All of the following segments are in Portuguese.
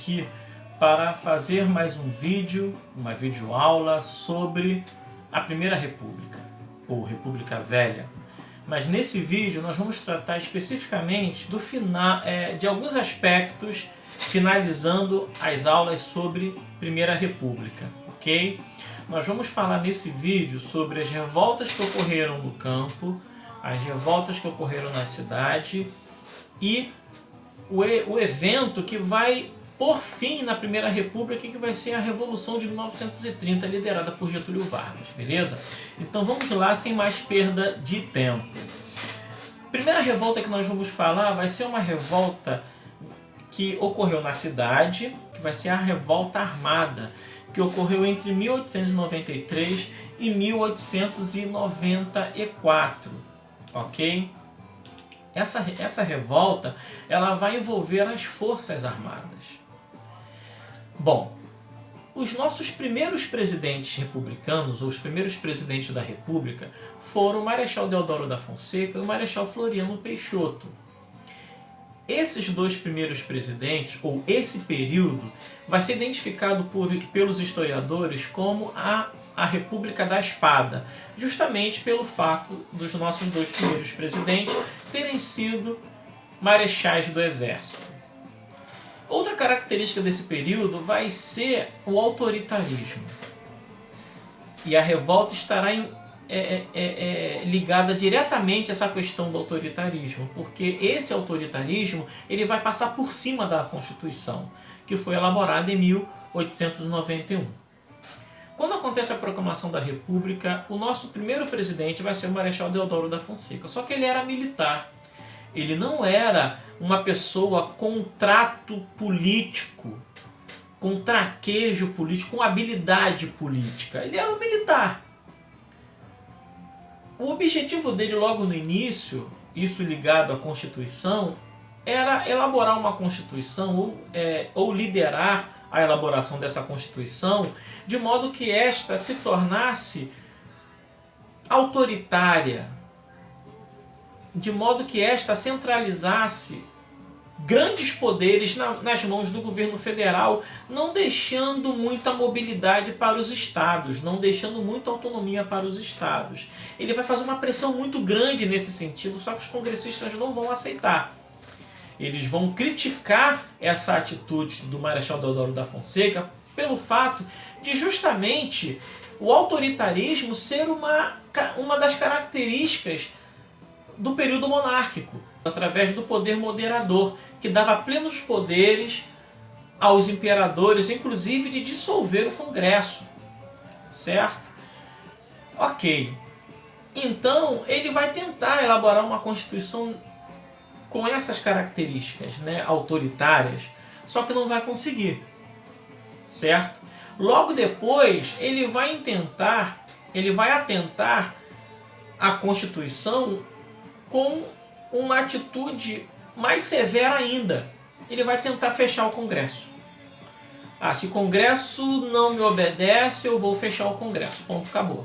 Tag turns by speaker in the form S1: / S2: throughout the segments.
S1: aqui para fazer mais um vídeo, uma videoaula sobre a Primeira República, ou República Velha. Mas nesse vídeo nós vamos tratar especificamente do final, de alguns aspectos, finalizando as aulas sobre Primeira República, ok? Nós vamos falar nesse vídeo sobre as revoltas que ocorreram no campo, as revoltas que ocorreram na cidade e o evento que vai por fim na Primeira República, que vai ser a Revolução de 1930, liderada por Getúlio Vargas, beleza? Então vamos lá, sem mais perda de tempo. A primeira revolta que nós vamos falar vai ser uma revolta que ocorreu na cidade, que vai ser a Revolta Armada, que ocorreu entre 1893 e 1894, ok? Essa revolta ela vai envolver as Forças Armadas. Bom, os nossos primeiros presidentes republicanos, ou os primeiros presidentes da República, foram o Marechal Deodoro da Fonseca e o Marechal Floriano Peixoto. Esses dois primeiros presidentes, ou esse período, vai ser identificado pelos historiadores como a República da Espada, justamente pelo fato dos nossos dois primeiros presidentes terem sido marechais do Exército. Outra característica desse período vai ser o autoritarismo. E a revolta estará ligada diretamente a essa questão do autoritarismo, porque esse autoritarismo ele vai passar por cima da Constituição, que foi elaborada em 1891. Quando acontece a proclamação da República, o nosso primeiro presidente vai ser o Marechal Deodoro da Fonseca, só que ele era militar. Ele não era uma pessoa com trato político, com traquejo político, com habilidade política. Ele era um militar. O objetivo dele logo no início, isso ligado à Constituição, era elaborar uma Constituição ou liderar a elaboração dessa Constituição de modo que esta se tornasse autoritária, de modo que esta centralizasse grandes poderes nas mãos do governo federal, não deixando muita mobilidade para os estados, não deixando muita autonomia para os estados. Ele vai fazer uma pressão muito grande nesse sentido, só que os congressistas não vão aceitar. Eles vão criticar essa atitude do Marechal Deodoro da Fonseca pelo fato de justamente o autoritarismo ser uma das características do período monárquico, através do poder moderador, que dava plenos poderes aos imperadores, inclusive de dissolver o Congresso, certo? Ok. Então, ele vai tentar elaborar uma Constituição com essas características, né, autoritárias, só que não vai conseguir, certo? Logo depois, ele vai atentar a Constituição com uma atitude mais severa ainda. Ele vai tentar fechar o Congresso. Se o Congresso não me obedece, eu vou fechar o Congresso. Ponto, acabou.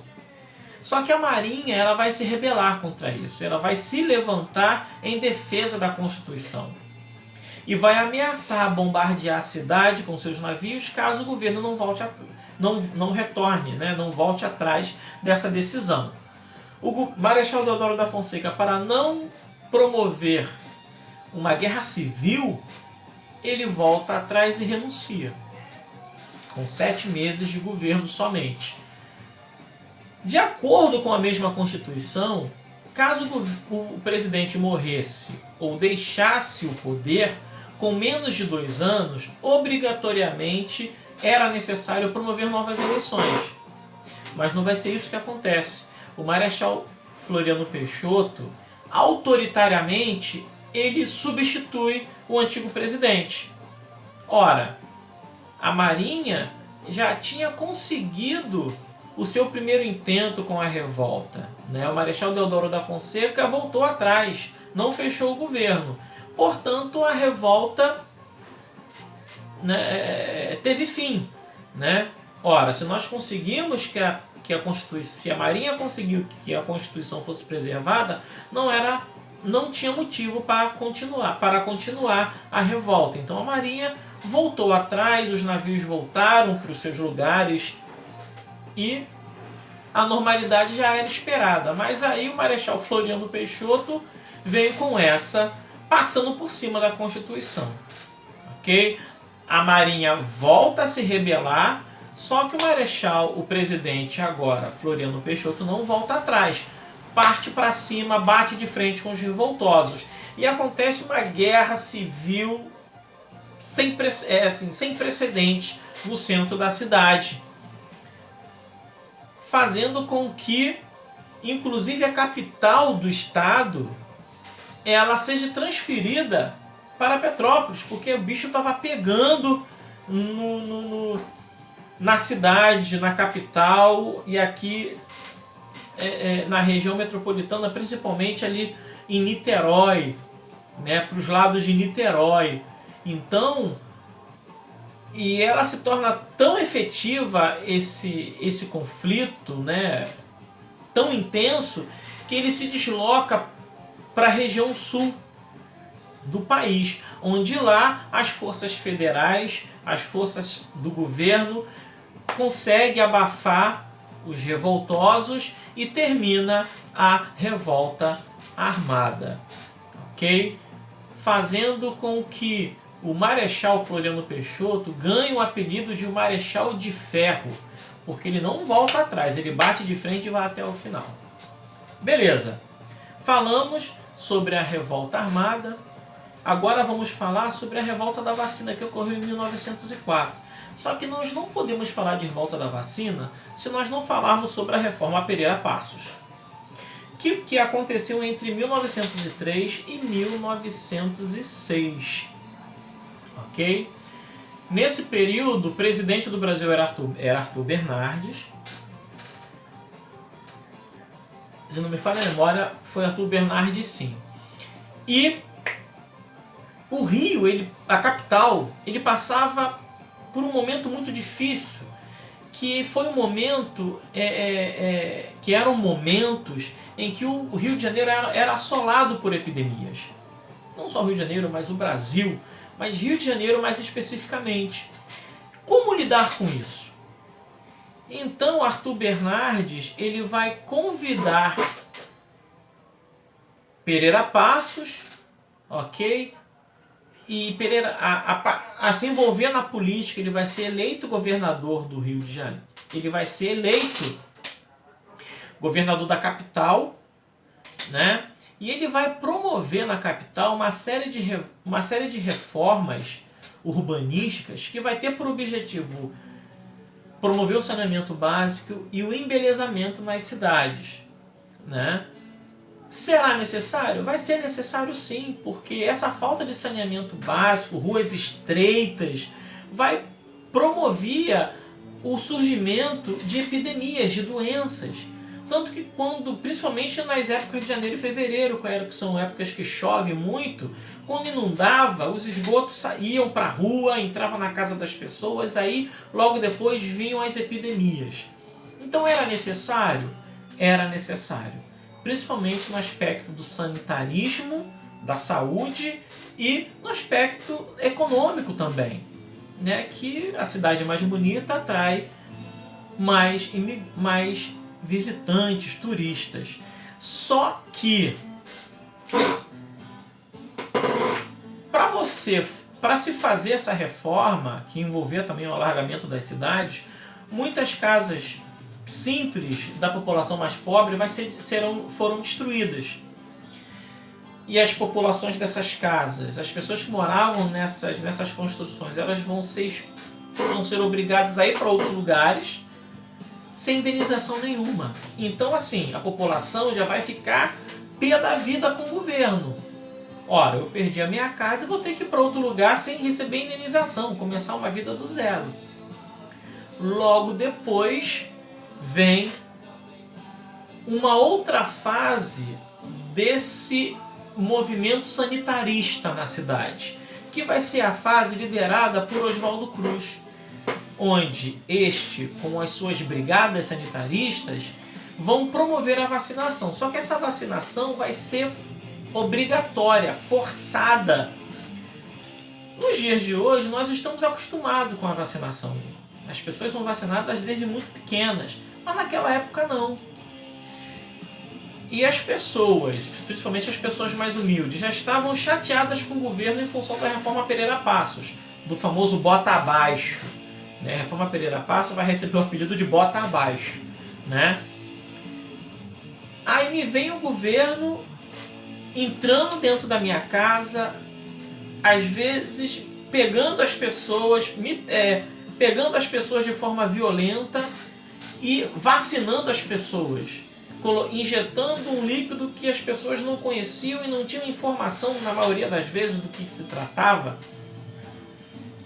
S1: Só que a Marinha ela vai se rebelar contra isso. Ela vai se levantar em defesa da Constituição. E vai ameaçar bombardear a cidade com seus navios caso o governo não retorne, né? Não volte atrás dessa decisão. O Marechal Deodoro da Fonseca, para não promover uma guerra civil, ele volta atrás e renuncia, com 7 meses de governo somente. De acordo com a mesma Constituição, caso o presidente morresse ou deixasse o poder, com menos de 2 anos, obrigatoriamente era necessário promover novas eleições. Mas não vai ser isso que acontece. O Marechal Floriano Peixoto, autoritariamente, ele substitui o antigo presidente. Ora, a Marinha já tinha conseguido o seu primeiro intento com a revolta, né? O Marechal Deodoro da Fonseca voltou atrás, não fechou o governo. Portanto, a revolta, né, teve fim, né? Ora, se nós conseguimos se a Marinha conseguiu que a Constituição fosse preservada, não tinha motivo para continuar a revolta. Então a Marinha voltou atrás, os navios voltaram para os seus lugares e a normalidade já era esperada. Mas aí o Marechal Floriano Peixoto veio com essa, passando por cima da Constituição. Ok? A Marinha volta a se rebelar, só que o Marechal, o presidente agora, Floriano Peixoto, não volta atrás. Parte para cima, bate de frente com os revoltosos. E acontece uma guerra civil sem precedentes no centro da cidade, fazendo com que, inclusive, a capital do estado ela seja transferida para Petrópolis, porque o bicho estava pegando na cidade, na capital e aqui na região metropolitana, principalmente ali em Niterói, né, para os lados de Niterói. Então, e ela se torna tão efetiva esse conflito, né, tão intenso, que ele se desloca para a região sul do país, onde lá as forças federais, as forças do governo conseguem abafar os revoltosos e termina a revolta armada, ok? Fazendo com que o Marechal Floriano Peixoto ganhe o apelido de o Marechal de Ferro, porque ele não volta atrás, ele bate de frente e vai até o final. Beleza, falamos sobre a revolta armada, agora vamos falar sobre a revolta da vacina que ocorreu em 1904. Só que nós não podemos falar de revolta da vacina se nós não falarmos sobre a reforma Pereira Passos, que aconteceu entre 1903 e 1906. Ok? Nesse período, o presidente do Brasil era Arthur Bernardes. Se não me falha a memória, foi Arthur Bernardes, sim. E o Rio, a capital, ele passava por um momento muito difícil, que foi um momento que eram momentos em que o Rio de Janeiro era assolado por epidemias. Não só o Rio de Janeiro, mas o Brasil, mas Rio de Janeiro mais especificamente. Como lidar com isso? Então Arthur Bernardes ele vai convidar Pereira Passos, ok? E Pereira a se envolver na política. Ele vai ser eleito governador do Rio de Janeiro. Ele vai ser eleito governador da capital, né? E ele vai promover na capital uma série de reformas urbanísticas que vai ter por objetivo promover o saneamento básico e o embelezamento nas cidades, né? Será necessário? Vai ser necessário sim, porque essa falta de saneamento básico, ruas estreitas, vai promover o surgimento de epidemias, de doenças. Tanto que principalmente nas épocas de janeiro e fevereiro, que são épocas que chove muito, quando inundava, os esgotos iam para a rua, entravam na casa das pessoas, aí logo depois vinham as epidemias. Então era necessário? Era necessário. Principalmente no aspecto do sanitarismo, da saúde e no aspecto econômico também, né? Que a cidade mais bonita atrai mais visitantes, turistas. Só que para se fazer essa reforma, que envolvia também o alargamento das cidades, muitas casas simples da população mais pobre foram destruídas. E as populações dessas casas, as pessoas que moravam nessas construções, elas vão ser obrigadas a ir para outros lugares sem indenização nenhuma. Então, assim, a população já vai ficar pé da vida com o governo. Ora, eu perdi a minha casa e vou ter que ir para outro lugar sem receber indenização, começar uma vida do zero. Logo depois vem uma outra fase desse movimento sanitarista na cidade, que vai ser a fase liderada por Oswaldo Cruz, onde com as suas brigadas sanitaristas, vão promover a vacinação. Só que essa vacinação vai ser obrigatória, forçada. Nos dias de hoje, nós estamos acostumados com a vacinação. As pessoas são vacinadas desde muito pequenas, mas naquela época não. E as pessoas, principalmente as pessoas mais humildes, já estavam chateadas com o governo em função da reforma Pereira Passos, do famoso bota abaixo. A reforma Pereira Passos vai receber o apelido de bota abaixo. Aí me vem o governo entrando dentro da minha casa, às vezes pegando as pessoas, pegando as pessoas de forma violenta e vacinando as pessoas, injetando um líquido que as pessoas não conheciam e não tinham informação, na maioria das vezes, do que se tratava.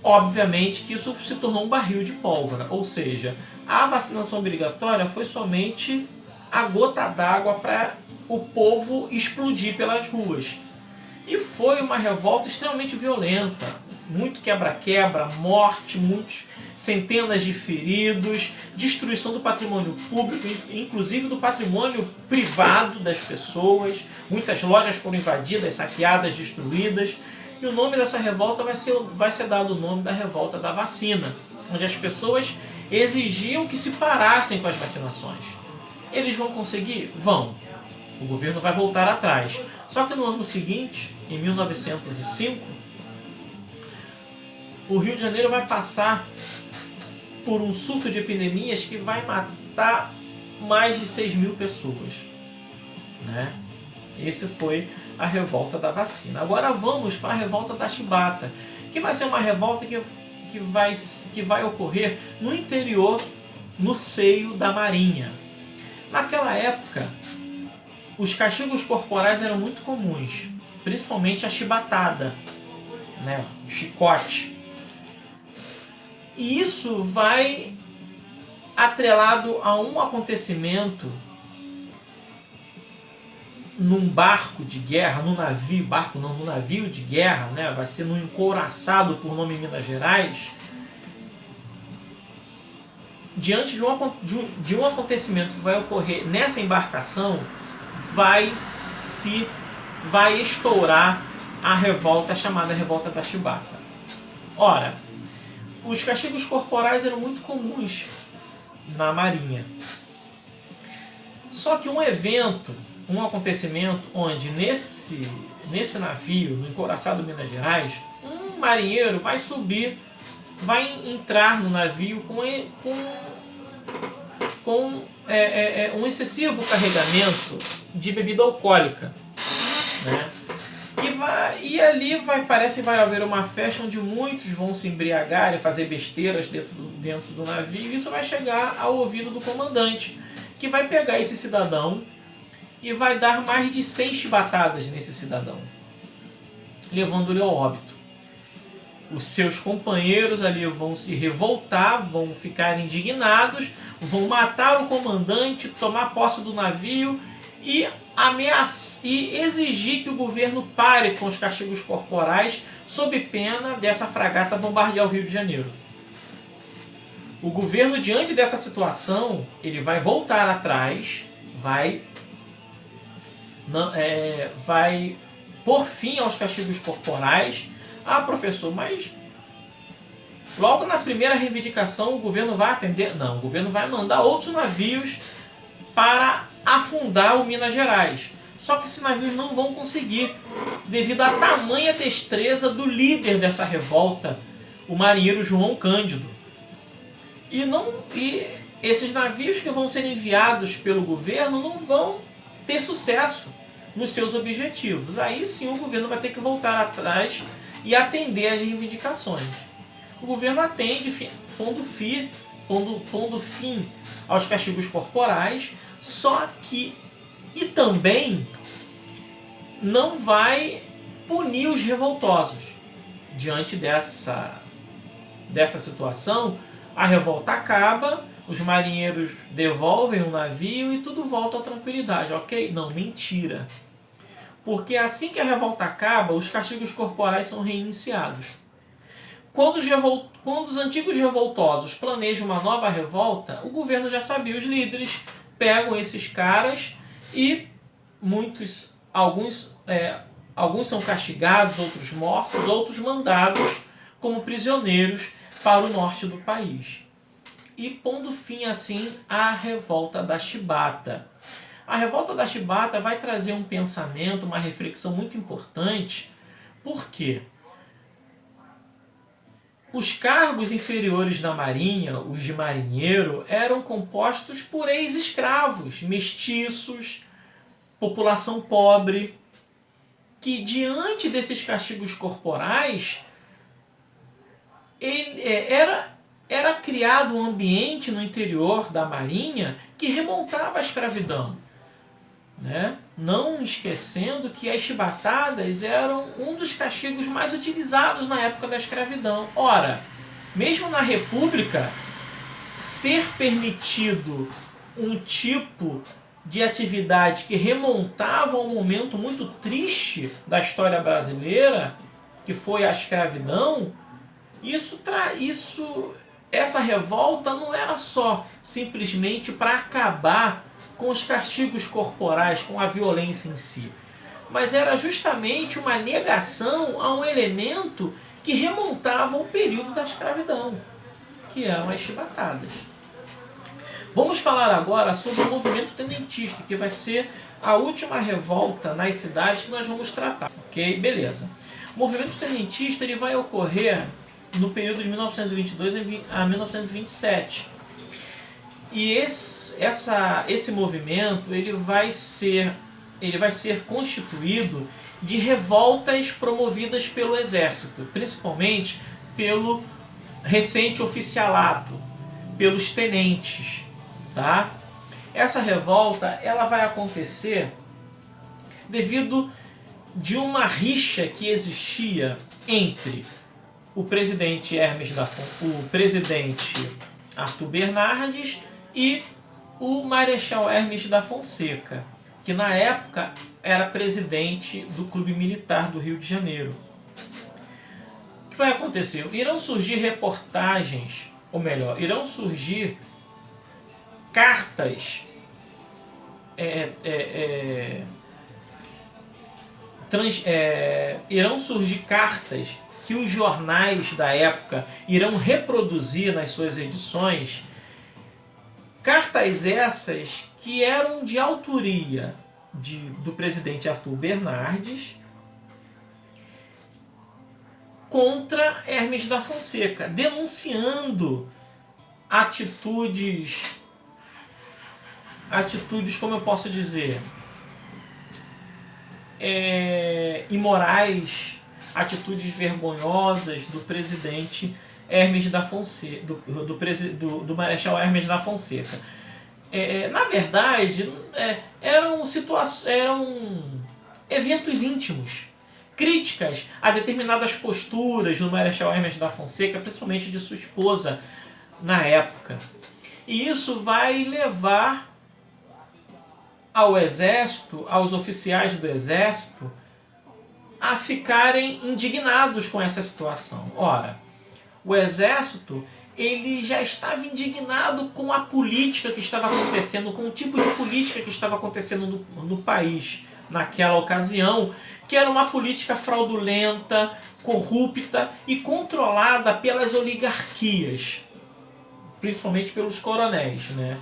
S1: Obviamente que isso se tornou um barril de pólvora, ou seja, a vacinação obrigatória foi somente a gota d'água para o povo explodir pelas ruas. E foi uma revolta extremamente violenta, muito quebra-quebra, morte, centenas de feridos, destruição do patrimônio público, inclusive do patrimônio privado das pessoas. Muitas lojas foram invadidas, saqueadas, destruídas. E o nome dessa revolta vai ser dado o nome da revolta da vacina, onde as pessoas exigiam que se parassem com as vacinações. Eles vão conseguir? Vão. O governo vai voltar atrás. Só que no ano seguinte, em 1905, o Rio de Janeiro vai passar por um surto de epidemias que vai matar mais de 6 mil pessoas. Esse foi a revolta da vacina. Agora vamos para a revolta da chibata, que vai ser uma revolta que vai ocorrer no interior, no seio da Marinha. Naquela época, os castigos corporais eram muito comuns, principalmente a chibatada, o chicote. E isso vai atrelado a um acontecimento num barco de guerra, num navio de guerra, vai ser num encouraçado por nome Minas Gerais. Diante de um acontecimento que vai ocorrer nessa embarcação, vai estourar a revolta chamada Revolta da Chibata. Ora, os castigos corporais eram muito comuns na Marinha. Só que um acontecimento onde nesse navio, no encouraçado Minas Gerais, um marinheiro vai entrar no navio com um excessivo carregamento de bebida alcoólica, E ali parece que vai haver uma festa onde muitos vão se embriagar e fazer besteiras dentro do navio. E isso vai chegar ao ouvido do comandante, que vai pegar esse cidadão e vai dar mais de 100 chibatadas nesse cidadão, levando-lhe ao óbito. Os seus companheiros ali vão se revoltar, vão ficar indignados, vão matar o comandante, tomar posse do navio e exigir que o governo pare com os castigos corporais sob pena dessa fragata bombardear o Rio de Janeiro. O governo, diante dessa situação, ele vai voltar atrás, vai pôr fim aos castigos corporais. Professor, mas logo na primeira reivindicação o governo vai atender? Não, o governo vai mandar outros navios para afundar o Minas Gerais. Só que esses navios não vão conseguir, devido à tamanha destreza do líder dessa revolta, o marinheiro João Cândido. E esses navios que vão ser enviados pelo governo não vão ter sucesso nos seus objetivos. Aí sim o governo vai ter que voltar atrás e atender às reivindicações. O governo atende, pondo fim aos castigos corporais, só que também não vai punir os revoltosos. Diante dessa situação, a revolta acaba, os marinheiros devolvem o navio e tudo volta à tranquilidade, ok? Não, mentira. Porque assim que a revolta acaba, os castigos corporais são reiniciados. Quando os antigos revoltosos planejam uma nova revolta, o governo já sabia, os líderes pegam esses caras e alguns Alguns são castigados, outros mortos, outros mandados como prisioneiros para o norte do país. E pondo fim assim à revolta da Chibata. A revolta da Chibata vai trazer um pensamento, uma reflexão muito importante, porque os cargos inferiores da marinha, os de marinheiro, eram compostos por ex-escravos, mestiços, população pobre, que diante desses castigos corporais era criado um ambiente no interior da marinha que remontava a escravidão, né? Não esquecendo que as chibatadas eram um dos castigos mais utilizados na época da escravidão. Ora, mesmo na República, ser permitido um tipo de atividade que remontava a um momento muito triste da história brasileira, que foi a escravidão, essa revolta não era só simplesmente para acabar com os castigos corporais, com a violência em si, mas era justamente uma negação a um elemento que remontava ao período da escravidão, que eram as chibatadas. Vamos falar agora sobre o movimento tenentista, que vai ser a última revolta nas cidades que nós vamos tratar. Ok? Beleza. O movimento tenentista ele vai ocorrer no período de 1922 a 1927. E esse movimento ele vai ser constituído de revoltas promovidas pelo exército, principalmente pelo recente oficialato, pelos tenentes. Tá? Essa revolta ela vai acontecer devido de uma rixa que existia entre o presidente o presidente Arthur Bernardes e o Marechal Hermes da Fonseca, que na época era presidente do Clube Militar do Rio de Janeiro. O que vai acontecer? Irão surgir reportagens, ou melhor, irão surgir cartas irão surgir cartas que os jornais da época irão reproduzir nas suas edições, cartas essas que eram de autoria do presidente Arthur Bernardes contra Hermes da Fonseca, denunciando atitudes, como eu posso dizer, imorais, atitudes vergonhosas do presidente Hermes da Fonseca, do Marechal Hermes da Fonseca. Na verdade, eram eventos íntimos, críticas a determinadas posturas do Marechal Hermes da Fonseca, principalmente de sua esposa na época. E isso vai levar ao exército, aos oficiais do exército, a ficarem indignados com essa situação. Ora, o exército ele já estava indignado com a política que estava acontecendo, com o tipo de política que estava acontecendo no país naquela ocasião, que era uma política fraudulenta, corrupta e controlada pelas oligarquias, principalmente pelos coronéis, né?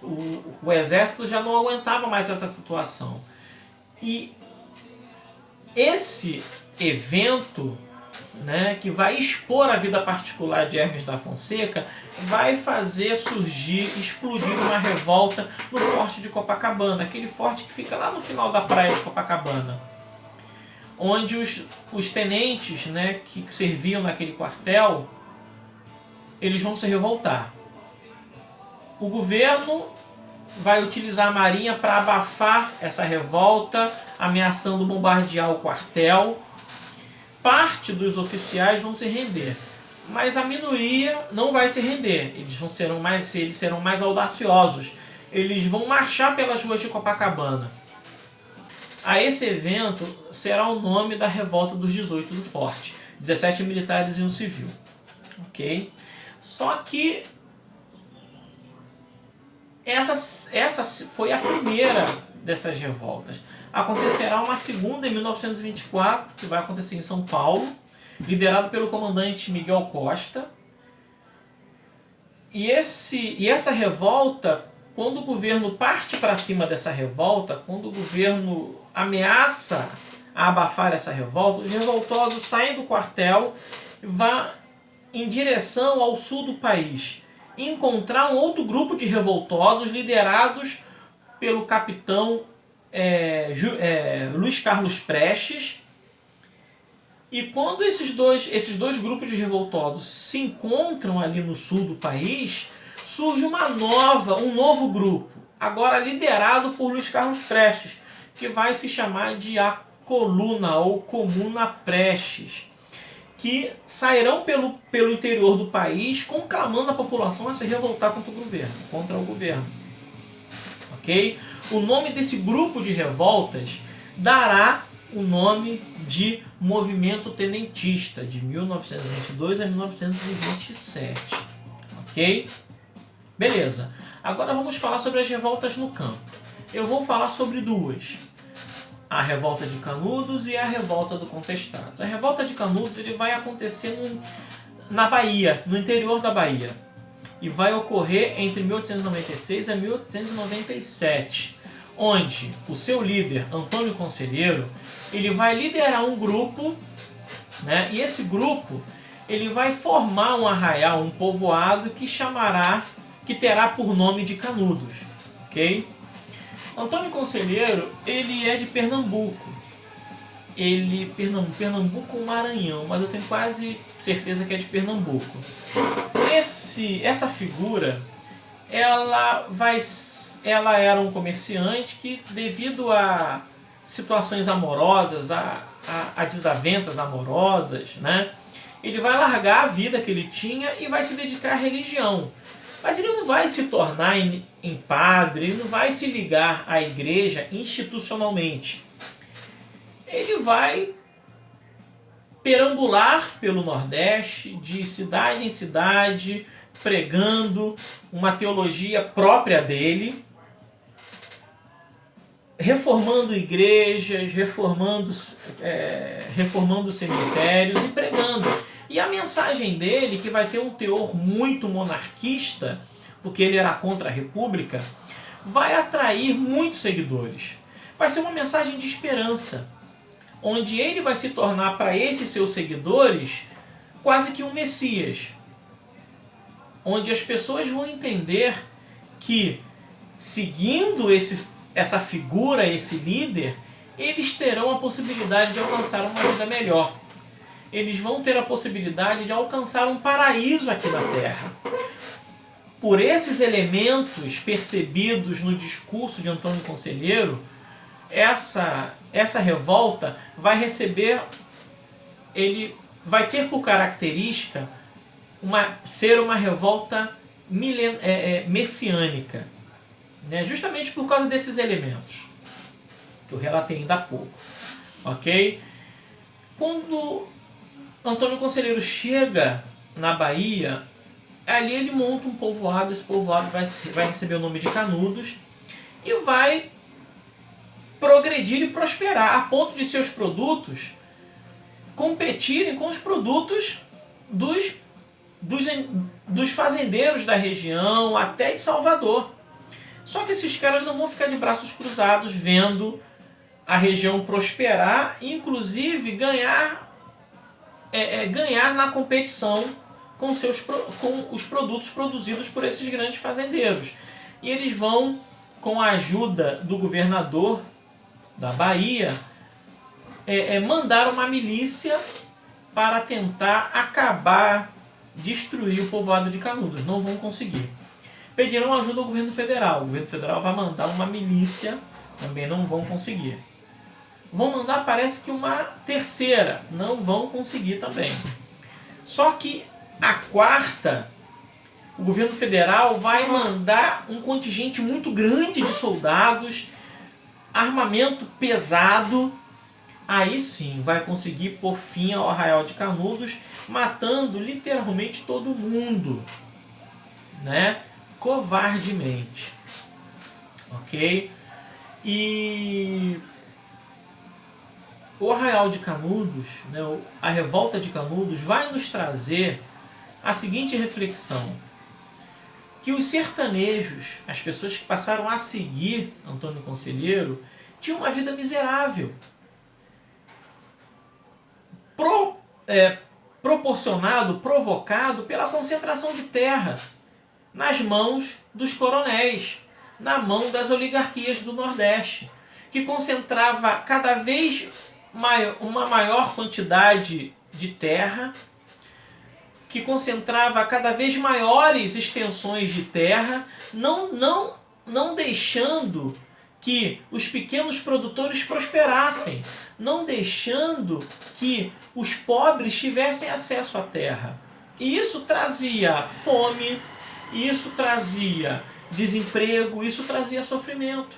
S1: O exército já não aguentava mais essa situação. E esse evento, né, que vai expor a vida particular de Hermes da Fonseca, vai fazer explodir uma revolta no Forte de Copacabana, aquele forte que fica lá no final da praia de Copacabana, onde os tenentes, né, que serviam naquele quartel, eles vão se revoltar. O governo vai utilizar a marinha para abafar essa revolta, ameaçando bombardear o quartel. Parte dos oficiais vão se render, mas a minoria não vai se render. Eles serão mais audaciosos. Eles vão marchar pelas ruas de Copacabana. A esse evento será o nome da revolta dos 18 do Forte. 17 militares e um civil. Ok? Só que essa foi a primeira dessas revoltas? Acontecerá uma segunda em 1924, que vai acontecer em São Paulo, liderado pelo comandante Miguel Costa. E essa revolta, quando o governo parte para cima dessa revolta, quando o governo ameaça abafar essa revolta, os revoltosos saem do quartel e vão em direção ao sul do país, encontrar um outro grupo de revoltosos liderados pelo capitão Luiz Carlos Prestes. E quando esses dois grupos de revoltosos se encontram ali no sul do país, surge um novo grupo, agora liderado por Luiz Carlos Prestes, que vai se chamar de a Coluna ou Comuna Prestes, que sairão pelo interior do país conclamando a população a se revoltar contra o governo. Ok? O nome desse grupo de revoltas dará o nome de Movimento Tenentista, de 1922 a 1927. Ok? Beleza. Agora vamos falar sobre as revoltas no campo. Eu vou falar sobre duas. A revolta de Canudos e a revolta do Contestados. A revolta de Canudos vai acontecer na Bahia, no interior da Bahia. E vai ocorrer entre 1896 e 1897. Onde o seu líder, Antônio Conselheiro, ele vai liderar um grupo, né? E esse grupo ele vai formar um arraial, um povoado que terá por nome de Canudos. Ok? Antônio Conselheiro, ele é de Pernambuco. Pernambuco ou Maranhão, mas eu tenho quase certeza que é de Pernambuco. Essa figura, ela era um comerciante que, devido a situações amorosas, a desavenças amorosas, né, ele vai largar a vida que ele tinha e vai se dedicar à religião. Mas ele não vai se tornar em padre, ele não vai se ligar à igreja institucionalmente. Ele vai perambular pelo Nordeste, de cidade em cidade, pregando uma teologia própria dele, reformando igrejas, reformando cemitérios e pregando. E a mensagem dele, que vai ter um teor muito monarquista, porque ele era contra a República, vai atrair muitos seguidores. Vai ser uma mensagem de esperança, onde ele vai se tornar para esses seus seguidores quase que um Messias. Onde as pessoas vão entender que, seguindo essa figura, esse líder, eles terão a possibilidade de alcançar uma vida melhor. Eles vão ter a possibilidade de alcançar um paraíso aqui na Terra. Por esses elementos percebidos no discurso de Antônio Conselheiro, essa revolta vai ter por característica ser uma revolta messiânica, né? Justamente por causa desses elementos que eu relatei ainda há pouco. Ok? Quando Antônio Conselheiro chega na Bahia, ali ele monta um povoado. Esse povoado vai receber o nome de Canudos e vai progredir e prosperar a ponto de seus produtos competirem com os produtos dos fazendeiros da região, até de Salvador. Só que esses caras não vão ficar de braços cruzados vendo a região prosperar e inclusive ganhar na competição com os produtos produzidos por esses grandes fazendeiros. E eles vão, com a ajuda do governador da Bahia, mandar uma milícia para tentar destruir o povoado de Canudos. Não vão conseguir. Pedirão ajuda ao governo federal. O governo federal vai mandar uma milícia, também não vão conseguir. Vão mandar, parece que uma terceira, não vão conseguir também. Só que a quarta, o governo federal vai mandar um contingente muito grande de soldados, armamento pesado. Aí sim vai conseguir pôr fim ao arraial de Canudos, matando literalmente todo mundo, né? Covardemente. Ok? E o Arraial de Canudos, né, a revolta de Canudos, vai nos trazer a seguinte reflexão: que os sertanejos, as pessoas que passaram a seguir Antônio Conselheiro, tinham uma vida miserável, provocado pela concentração de terra nas mãos dos coronéis, na mão das oligarquias do Nordeste, que concentrava cada vez uma maior quantidade de terra, que concentrava cada vez maiores extensões de terra, não deixando que os pequenos produtores prosperassem, não deixando que os pobres tivessem acesso à terra. E isso trazia fome, isso trazia desemprego, isso trazia sofrimento.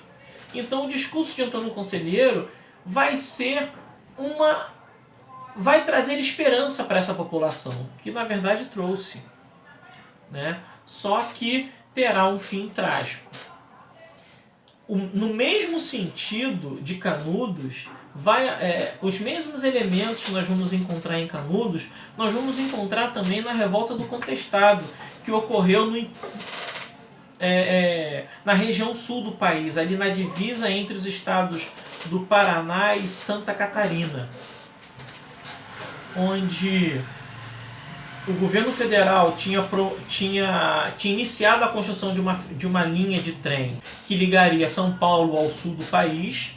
S1: Então o discurso de Antônio Conselheiro vai trazer esperança para essa população, que na verdade trouxe, né? Só que terá um fim trágico. No mesmo sentido de Canudos, os mesmos elementos que nós vamos encontrar em Canudos, nós vamos encontrar também na Revolta do Contestado, que ocorreu na região sul do país, ali na divisa entre os estados do Paraná e Santa Catarina, onde o governo federal tinha iniciado a construção de uma linha de trem que ligaria São Paulo ao sul do país.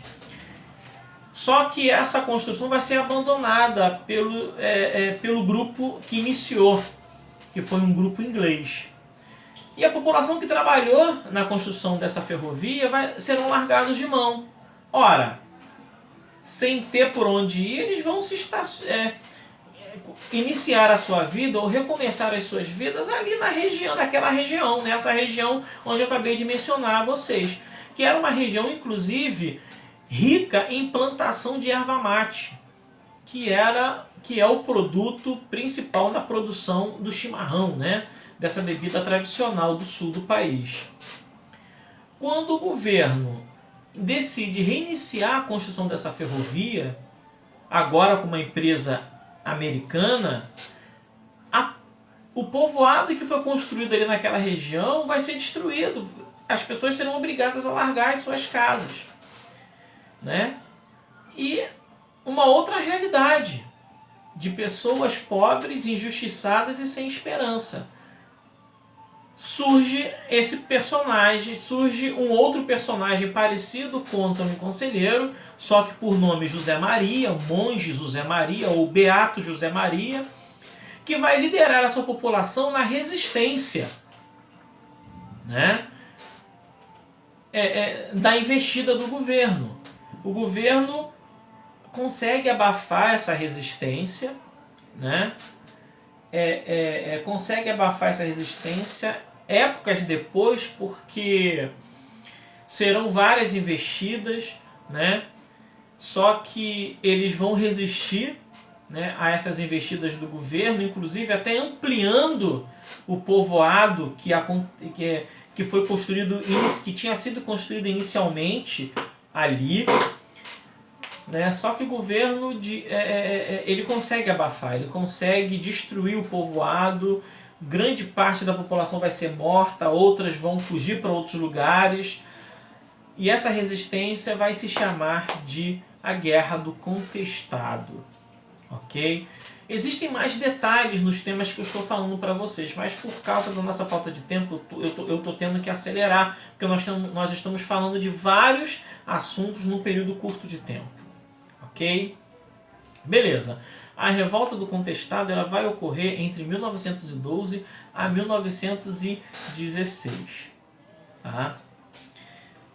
S1: Só que essa construção vai ser abandonada pelo grupo que iniciou, que foi um grupo inglês. E a população que trabalhou na construção dessa ferrovia serão largados de mão. Ora, sem ter por onde ir, eles vão iniciar a sua vida ou recomeçar as suas vidas ali naquela região, nessa região onde eu acabei de mencionar a vocês, que era uma região, inclusive, rica em plantação de erva mate, que é o produto principal na produção do chimarrão, né? Dessa bebida tradicional do sul do país. Quando o governo decide reiniciar a construção dessa ferrovia, agora com uma empresa americana, o povoado que foi construído ali naquela região vai ser destruído. As pessoas serão obrigadas a largar as suas casas, né? E uma outra realidade de pessoas pobres, injustiçadas e sem esperança. Surge um outro personagem parecido com Antônio Conselheiro, só que por nome José Maria, o monge José Maria, ou Beato José Maria, que vai liderar a sua população na resistência, né? Da investida do governo. O governo consegue abafar essa resistência, né? Consegue abafar essa resistência épocas depois, porque serão várias investidas, né? Só que eles vão resistir, né, a essas investidas do governo, inclusive até ampliando o povoado que foi construído, que tinha sido construído inicialmente ali, né? Só que o governo ele consegue abafar, ele consegue destruir o povoado. Grande parte da população vai ser morta, outras vão fugir para outros lugares. E essa resistência vai se chamar de a Guerra do Contestado. Ok? Existem mais detalhes nos temas que eu estou falando para vocês, mas por causa da nossa falta de tempo, eu estou tendo que acelerar, porque nós estamos falando de vários assuntos num período curto de tempo. Ok? Beleza. A Revolta do Contestado ela vai ocorrer entre 1912 a 1916. Tá?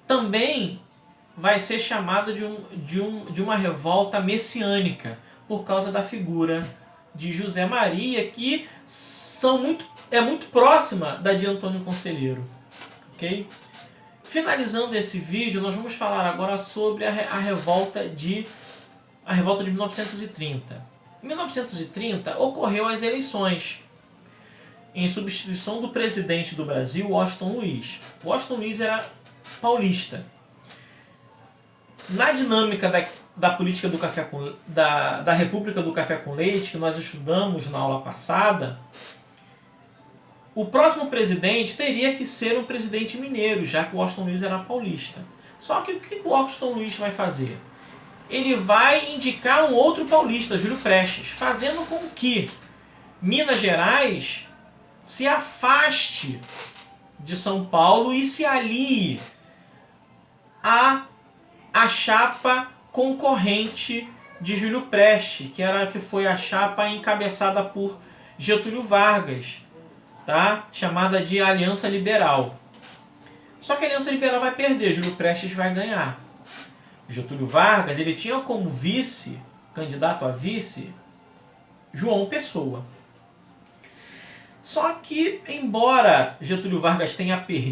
S1: Também vai ser chamado de uma revolta messiânica, por causa da figura de José Maria, que é muito próxima da de Antônio Conselheiro. Okay? Finalizando esse vídeo, nós vamos falar agora sobre a revolta de 1930. Em 1930 ocorreu as eleições em substituição do presidente do Brasil, Washington Luiz. Washington Luiz era paulista. na dinâmica da política do café da República do Café com Leite, que nós estudamos na aula passada, o próximo presidente teria que ser um presidente mineiro, já que o Washington Luiz era paulista. Só que o que o Washington Luiz vai fazer? Ele vai indicar um outro paulista, Júlio Prestes, fazendo com que Minas Gerais se afaste de São Paulo e se alie à chapa concorrente de Júlio Prestes, que foi a chapa encabeçada por Getúlio Vargas, tá? Chamada de Aliança Liberal. Só que a Aliança Liberal vai perder, Júlio Prestes vai ganhar. Getúlio Vargas, ele tinha como vice, candidato a vice, João Pessoa. Só que, embora Getúlio Vargas tenha perdido